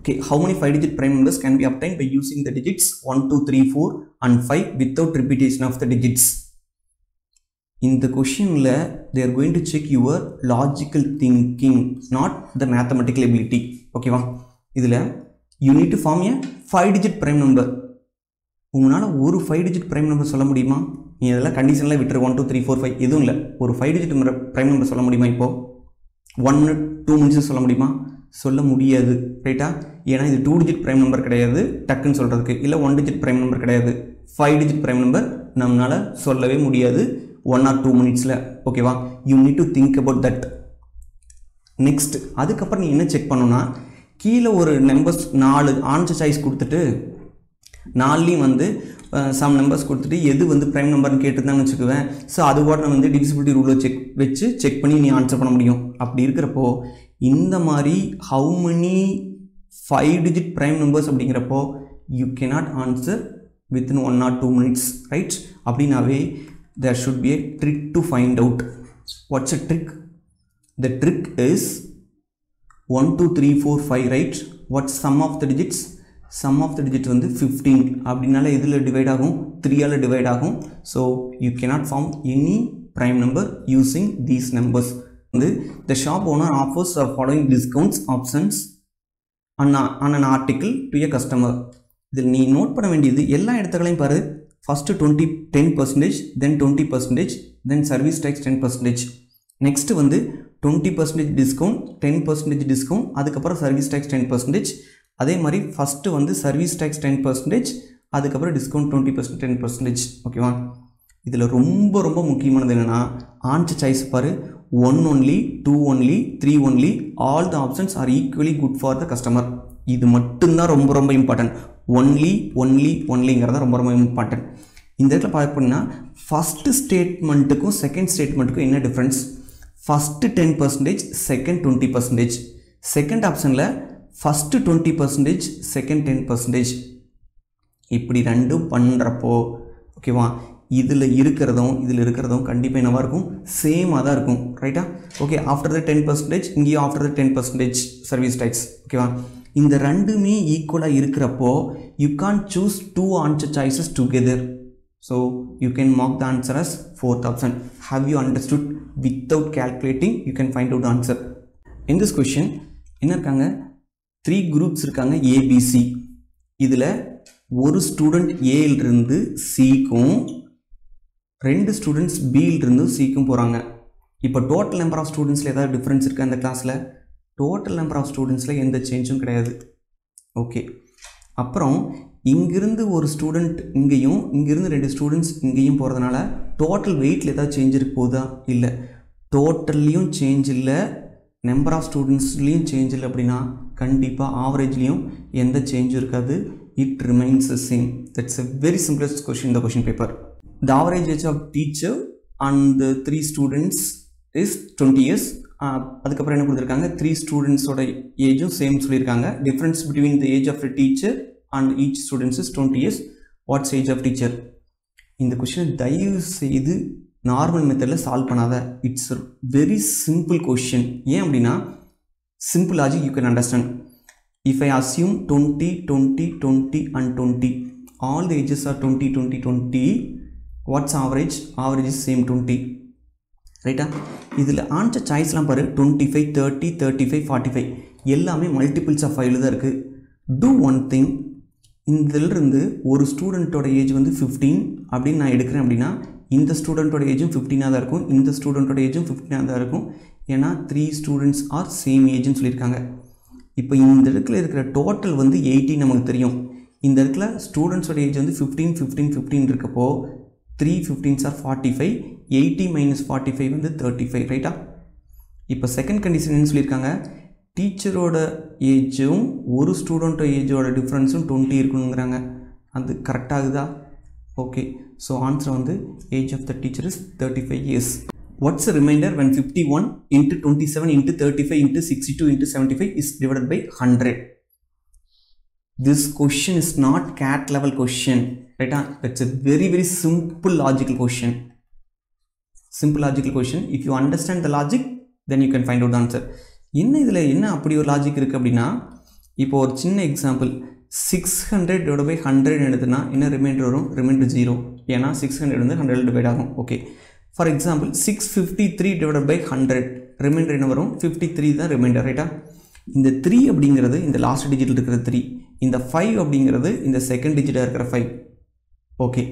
Okay, how many 5-digit prime numbers can be obtained by using the digits 1, 2, 3, 4 and 5 without repetition of the digits? In the question, they are going to check your logical thinking, not the mathematical ability. Okay, you need to form a 5-digit prime number. உங்களால் ஒரு 5-digit prime number சொல்ல முடியுமா? நீ இதெல்லாம் கண்டிஷனில் விட்டுரு 1, 2, 3, 4, 5 எதுவும் இல்லை. ஒரு 5-digit prime number சொல்ல முடியுமா? இப்போ 1, 2 மினிட்ஸ் சொல்ல முடியுமா? சொல்ல முடியாது, ரைட்டா? ஏன்னா இது 2-digit prime number கிடையாது டக்குன்னு சொல்கிறதுக்கு, இல்லை 1-digit prime number கிடையாது. 5-digit prime number நம்மளால் சொல்லவே முடியாது 1 or 2 மினிட்ஸில். ஓகேவா? You need to think about that. Next அதுக்கப்புறம் நீ என்ன செக் பண்ணணும்னா, கீழே ஒரு நம்பர்ஸ் 4 ஆன்சர் சாய்ஸ் கொடுத்துட்டு 4லையும் சம் நம்பர்ஸ் கொடுத்துட்டு எது ப்ரைம் நம்பர்னு கேட்டுருந்தாங்கன்னு வச்சுக்குவேன். ஸோ அது கூட நான் டிவிசிபிலிட்டி ரூலை செக் பண்ணி நீ ஆன்சர் பண்ண முடியும். அப்படி இருக்கிறப்போ இந்த மாதிரி how many 5-digit prime numbers அப்படிங்கிறப்போ you cannot answer within 1 or 2 minutes, right? அப்படின்னாவே there should be a trick to find out. What's a trick? The trick is 1, 2, 3, 4, 5, right? What's sum of the digits? Sum of the digits 15. அப்படினால இதில் divide ஆகும், 3ஆல் divide ஆகும். So you cannot form any prime number using these numbers. The shop owner offers the following discounts options on an article to a customer. இதில் நீ note பண்ண வேண்டியது எல்லா இடத்துகளையும் பாரு. First 10%, then 20%, then service tax 10%. Next 20% discount, 10% discount, அதுக்கப்புறம் service tax 10%. அதே மாதிரி first service tax 10%, அதுக்கப்புறம் டிஸ்கவுண்ட் 20%, 10%. ஓகேவா? இதில் ரொம்ப ரொம்ப முக்கியமானது என்னென்னா, ஆன்சர் சாய்ஸ் பாரு. 1 only, 2 only, 3 only, all the options are equally good for the customer. இது மட்டும்தான் ரொம்ப ரொம்ப இம்பார்ட்டன்ட். ஒன்லிங்கிறத ரொம்ப ரொம்ப இம்பார்ட்டன்ட். இந்த இடத்துல பார்க்கணும்னா ஃபஸ்ட்டு ஸ்டேட்மெண்ட்டுக்கும் செகண்ட் ஸ்டேட்மெண்ட்டுக்கும் என்ன டிஃப்ரென்ஸ்? First 10%, second 20%. செகண்ட் ஆப்ஷனில் ஃபஸ்ட்டு 20%, செகண்ட் 10%. இப்படி ரெண்டும் பண்ணுறப்போ ஓகேவா, இதில் இருக்கிறதும் கண்டிப்பாக என்னவாக இருக்கும்? சேமாக தான் இருக்கும், ரைட்டா? ஓகே, ஆஃப்டர் த 10%, இங்கேயும் ஆஃப்டர் த 10% சர்வீஸ் டேக்ஸ். ஓகேவா? இந்த ரெண்டுமே ஈக்குவலாக இருக்கிறப்போ you can choose 2 answer choices together. So you can mark the answer as 4th option. Have you understood? Without calculating you can find out answer. In this question என்ன இருக்காங்க? 3 groups இருக்காங்க, ABC. இதில் ஒரு ஸ்டூடெண்ட் ஏலிருந்து சிக்கும், 2 students பியிலிருந்து சிக்கும் போகிறாங்க. இப்போ total number of ஸ்டூடெண்ட்ஸில் ஏதாவது டிஃப்ரென்ஸ் இருக்குது அந்த கிளாஸில்? டோட்டல் நம்பர் ஆஃப் ஸ்டூடெண்ட்ஸில் எந்த சேஞ்சும் கிடையாது. ஓகே, அப்புறம் இங்கிருந்து ஒரு ஸ்டூடெண்ட் இங்கேயும், இங்கிருந்து 2 ஸ்டூடெண்ட்ஸ் இங்கேயும் போகிறதுனால டோட்டல் வெயிட்டில் ஏதாவது சேஞ்ச் இருக்கு போதா? இல்லை. டோட்டல்லையும் சேஞ்ச் இல்லை, நம்பர் ஆஃப் ஸ்டூடெண்ட்ஸ்லேயும் சேஞ்ச் இல்லை. அப்படின்னா கண்டிப்பாக ஆவரேஜ்லேயும் எந்த சேஞ்சும் இருக்காது. It remains the same. That's a very simplest question in the question paper. The average age of teacher and the 3 students is 20 years. அதுக்கப்புறம் என்ன கொடுத்துருக்காங்க? 3 ஸ்டூடெண்ட்ஸோட ஏஜும் சேம் சொல்லியிருக்காங்க. Difference between the age of the teacher and each students is 20 years. What's age of teacher? இந்த கொஷினை தயவு செய்து நார்மல் மெத்தடில் சால்வ் பண்ணாத. It's a very simple question. ஏன் அப்படின்னா simple logic you can understand. If I assume 20, 20, 20 and 20, all the ages are 20, 20, 20, what's average? Average is same 20, ரைட்டா? இதில் ஆன்சர் சாய்ஸ்லாம் பாரு. 25, 30, 35, 45 எல்லாமே மல்டிபிள்ஸ் ஆஃப் 5 தான் இருக்குது. Do one thing. இதிலிருந்து ஒரு ஸ்டூடெண்ட்டோட ஏஜ் 15 அப்படின்னு நான் எடுக்கிறேன் அப்படின்னா இந்த ஸ்டூடெண்ட்டோட ஏஜும் 15ஆக தான் இருக்கும், இந்த ஸ்டூடெண்ட்டோட ஏஜும் 15ஆக தான் இருக்கும். ஏன்னா 3 ஸ்டூடெண்ட்ஸ் ஆர் சேம் ஏஜ்னு சொல்லியிருக்காங்க. இப்போ இந்த இடத்துல இருக்கிற டோட்டல் 18 நமக்கு தெரியும். இந்த இடத்துல ஸ்டூடெண்ட்ஸோட ஏஜ் 15, 15, 15 இருக்கப்போ 3 15s are 45, 80 minus 45 35, ரைட்டா? இப்போ செகண்ட் கண்டிஷன் என்ன சொல்லியிருக்காங்க? டீச்சரோட ஏஜும் ஒரு ஸ்டூடெண்ட்டோட ஏஜோட டிஃப்ரென்ஸும் 20 இருக்கணுங்கிறாங்க. அது கரெக்டாகுதா? Okay, so answer age of the teacher is 35 years. What's the remainder when 51 into 27 into 35 into 62 into 75 is divided by 100? This question is not CAT level question, right? That's a very very simple logical question. Simple logical question. If you understand the logic, then you can find out the answer. என்ன இதில் என்ன அப்படி ஒரு logic இருக்குது அப்படின்னா, இப்போ ஒரு சின்ன எக்ஸாம்பிள் 600 டிவைட் பை 100 எடுத்துனா என்ன ரிமைண்டர் வரும்? ரிமைண்டர் 0. ஏன்னா 600 வந்து 100 டிவைட் ஆகும். Okay, for example 653 divide by 100 remainder என்ன வரும்? 53 தான் ரிமைண்டர், ரைட்டா? இந்த 3 அப்படிங்கிறது இந்த லாஸ்ட் டிஜிட்டில் இருக்கிற 3, இந்த 5 அப்படிங்கிறது இந்த செகண்ட் டிஜிட்டாக இருக்கிற 5. ஓகே,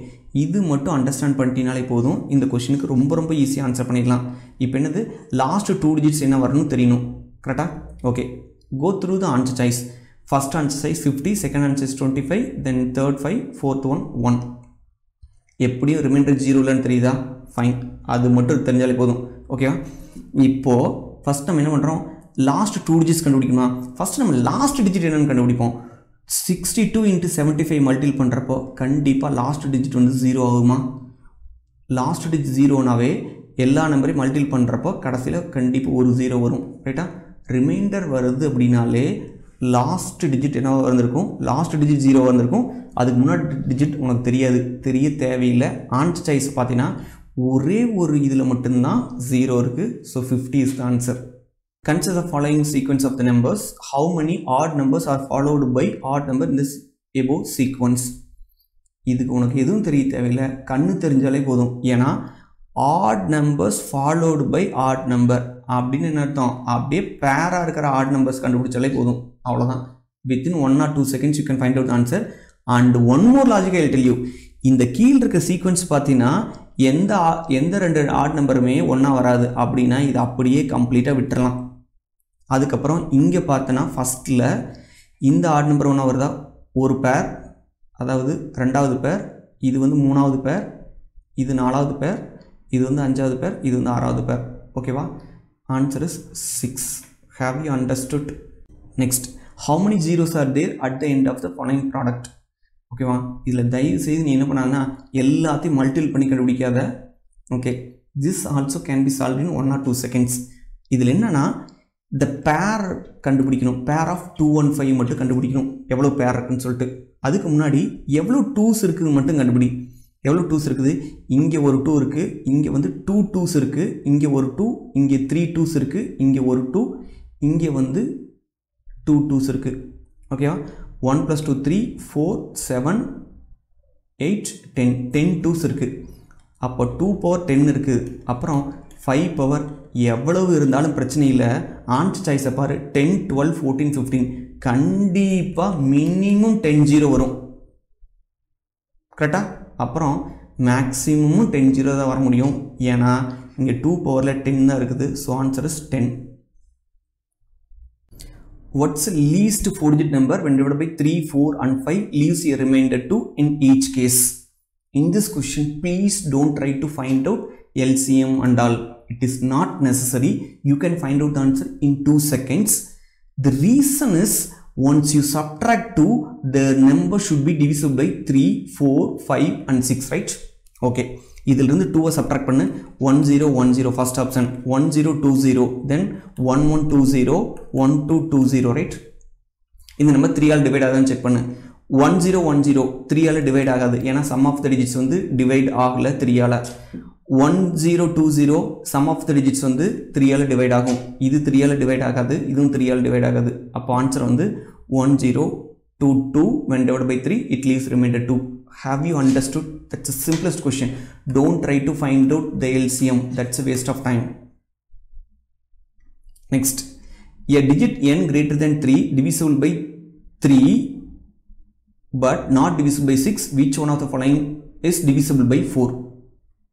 இது மட்டும் அண்டர்ஸ்டாண்ட் பண்ணிட்டீங்கனாலே போதும், இந்த கொஷினுக்கு ரொம்ப ரொம்ப ஈஸியாக ஆன்சர் பண்ணிடலாம். இப்போ என்னது, லாஸ்ட் 2 டிஜிட்ஸ் என்ன வரணும்னு தெரியணும், கரெக்டாக? Okay, go through the answer choice. First answer choice 50, second answer choice 25, then third 5, fourth one 1. எப்படியும் ரிமைண்டர் 0 தெரியுதா? ஃபைன், அது மட்டும் தெரிஞ்சாலே போதும். ஓகேவா? இப்போது ஃபஸ்ட் நம்ம என்ன பண்ணுறோம், லாஸ்ட் 2 டிஜிட்ஸ் கண்டுபிடிக்கணுமா? ஃபஸ்ட் நம்ம லாஸ்ட் டிஜிட் என்னென்னு கண்டுபிடிப்போம். 62 × 75 மல்டிபிள் பண்ணுறப்போ கண்டிப்பாக லாஸ்ட் டிஜிட் வந்து 0 ஆகுமா? லாஸ்ட் டிஜிட் 0னாவே எல்லா நம்பரையும் மல்டிபிள் பண்ணுறப்போ கடைசியில் கண்டிப்பாக ஒரு 0 வரும், ரைட்டா? ரிமைண்டர் வருது அப்படின்னாலே லாஸ்ட் டிஜிட் என்ன வந்திருக்கும்? லாஸ்ட் டிஜிட் 0 வந்திருக்கும். அதுக்கு முன்னாடி டிஜிட் உனக்கு தெரியாது, தெரிய தேவையில்லை. ஆன்சர் சாய்ஸ் பார்த்தீங்கன்னா ஒரே ஒரு இதில் மட்டும்தான் 0 இருக்குது. So 50 is the answer. Consider the following sequence of the numbers. How many odd numbers are followed by odd number in this above sequence? இதுக்கு உனக்கு எதுவும் தெரிய தேவையில்லை, கண்ணு தெரிஞ்சாலே போதும். ஏன்னா odd numbers followed by odd number அப்படின்னு என்ன அர்த்தம்? அப்படியே பேராக இருக்கிற odd numbers கண்டுபிடிச்சாலே போதும், அவ்வளோதான். Within 1 or 2 seconds you can find out the answer. And one more logic I will tell you. இந்த கீழ் இருக்க சீக்வன்ஸ் பார்த்தீங்கன்னா எந்த 2 odd நம்பருமே ஒன்றா வராது. அப்படின்னா இது அப்படியே கம்ப்ளீட்டாக விட்டுறலாம். அதுக்கப்புறம் இங்கே பார்த்தோன்னா ஃபஸ்ட்டில் இந்த ஆட் நம்பர் ஒன்றா வருதா? ஒரு பேர், அதாவது 2வது பேர், இது வந்து 3வது பேர், இது 4வது பேர், இது வந்து 5வது பேர், இது வந்து 6வது பேர். ஓகேவா? Answer is 6. Have you understood? Next, how many zeros are there at the end of the following product? ஓகேவா? இதில் தயவு செய்து நீ என்ன பண்ணாங்கன்னா எல்லாத்தையும் மல்டிபிள் பண்ணி கண்டுபிடிக்காத. Okay, this also can be solve in 1 or 2 seconds. இதில் என்னன்னா இந்த பேர் கண்டுபிடிக்கணும். பேர் ஆஃப் 2 1 5 மட்டும் கண்டுபிடிக்கணும், எவ்வளோ பேர் இருக்குன்னு சொல்லிட்டு. அதுக்கு முன்னாடி எவ்வளோ 2s இருக்குதுன்னு மட்டும் கண்டுபிடி. எவ்வளோ 2s இருக்குது? இங்கே ஒரு 2 இருக்குது, இங்கே வந்து 2 2s இருக்குது, இங்கே ஒரு 2, இங்கே 3 2s இருக்குது, இங்கே ஒரு 2, இங்கே வந்து 2 2s இருக்குது. ஓகேவா? 1 + 2 3 4 7 8 10 2s இருக்குது. அப்போ 2 பவர் 10 இருக்குது. அப்புறம் 5 பவர் எவ்வளவு இருந்தாலும் பிரச்சனை இல்லை. ஆன்சர் சாய்ஸை பாரு, 10 12 14 15. கண்டிப்பாக மினிமம் 10 0 வரும், கரெக்டாக? அப்புறம் மேக்ஸிமமும் 10 0 தான் வர முடியும். ஏன்னா இங்கே 2 பவரில் 10 தான் இருக்குது. So answer is 10. What's the least 4-digit number when divided by 3, 4 and 5 leaves a remainder 2 in each case? In this question, please don't try to find out LCM and all. It is not necessary. You can find out the answer in 2 seconds. The reason is once you subtract 2, the number should be divisible by 3, 4, 5 and 6, right? Okay. இதிலிருந்து 2 subtract பண்ணு. 1 0 1 0 first option, 1 0 2 0, then 1 1 2 0, 1 2 2 0, right? இந்த number 3 all divide ஆகுதான்னு check பண்ணு. 1 0 1 0 3 all divide ஆகாது, ஏன்னா sum of the digits வந்து divide ஆகலை 3 all. 1 0 2 0 sum of the digits வந்து 3 ஆல் டிவைட் ஆகும். இது 3 ஆல் டிவைட் ஆகாது, இதுவும் 3 ஆல் டிவைட் ஆகாது. அப்போ ஆன்சர் வந்து 1 0 2 2 when divided by 3 it leaves remainder 2. Have you understood? That's the simplest question. Don't try to find out the LCM. That's a waste of time. Next, a digit n greater than 3 divisible by 3 but not divisible by 6. Which one of the following is divisible by 4?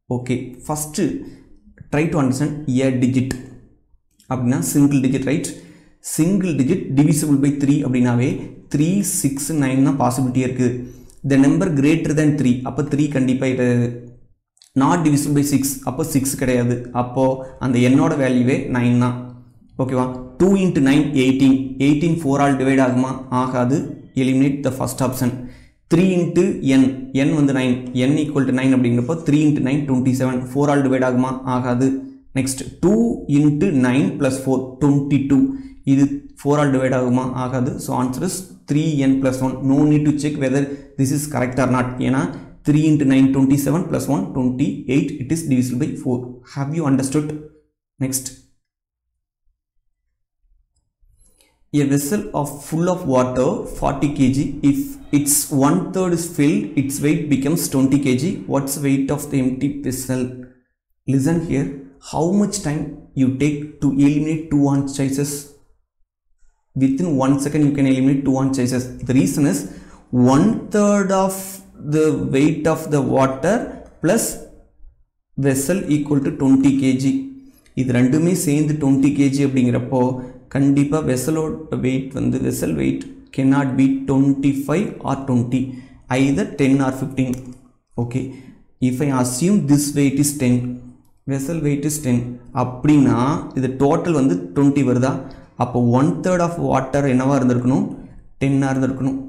Okay, first try to understand a digit. அப்படின்னா single digit, right? Single digit divisible by 3 அப்படின்னாவே 3 6 9 தான் possibility இருக்குது. The number greater than 3, அப்போ 3 கண்டிப்பாக கிடையாது. Not divisible by 6, அப்போ 6 கிடையாது. அப்போது அந்த என்னோட வேல்யூவே 9 தான். ஓகேவா? 2 × 9 18. 18 4 ஆல் டிவைட் ஆகுமா? ஆகாது. Eliminate the first option. 3 × n, n வந்து 9, n = 9 அப்படிங்கிறப்போ 3 × 9 27. 4 ஆல் டிவைட் ஆகுமா? ஆகாது. நெக்ஸ்ட் 2 × 9 + 4 22. இது 4 ஆல் டிவைட் ஆகுமா? ஆகாது. So answer is 3n + 1. No need to check whether this is correct or not. ஏன்னா 3 × 9 27 + 1 28. It is divisible by 4. Have you understood? Next, a vessel of full of water 40 kg, if its 1/3 is filled, its weight becomes 20 kg. What's the weight of the empty vessel? Listen here, how much time you take to eliminate two answer choices? Within 1 second you can eliminate two answer choices. The reason is 1/3 of the weight of the water plus vessel equal to 20 kg. இது ரெண்டுமே சேர்ந்து 20 kg அப்படிங்கிறப்போ கண்டிப்பாக வெசலோட wait வந்து vessel wait cannot be 25 or 20, either 10 or 15. Okay, if I assume this weight is 10, vessel weight is 10, அப்படின்னா இது total வந்து 20 வருதா? அப்போ 1/3 ஆஃப் வாட்டர் என்னவா இருந்திருக்கணும்? 10 இருந்திருக்கணும்.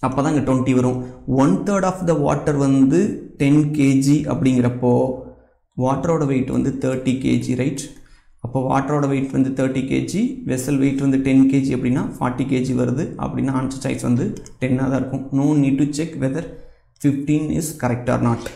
அப்போ தான் இங்கே 20 வரும். 1/3 ஆஃப் த வாட்டர் வந்து 10 kg அப்படிங்கிறப்போ வாட்டரோட வெயிட் வந்து 30 kg, ரைட்? அப்போ வாட்டரோட வெயிட் வந்து 30 kg, வெசல் வெயிட் வந்து 10 kg அப்படின்னா 40 kg வருது. அப்படின்னா ஆன்சர் சாய்ஸ் வந்து 10 தான் இருக்கும். No need to check whether 15 is correct or not.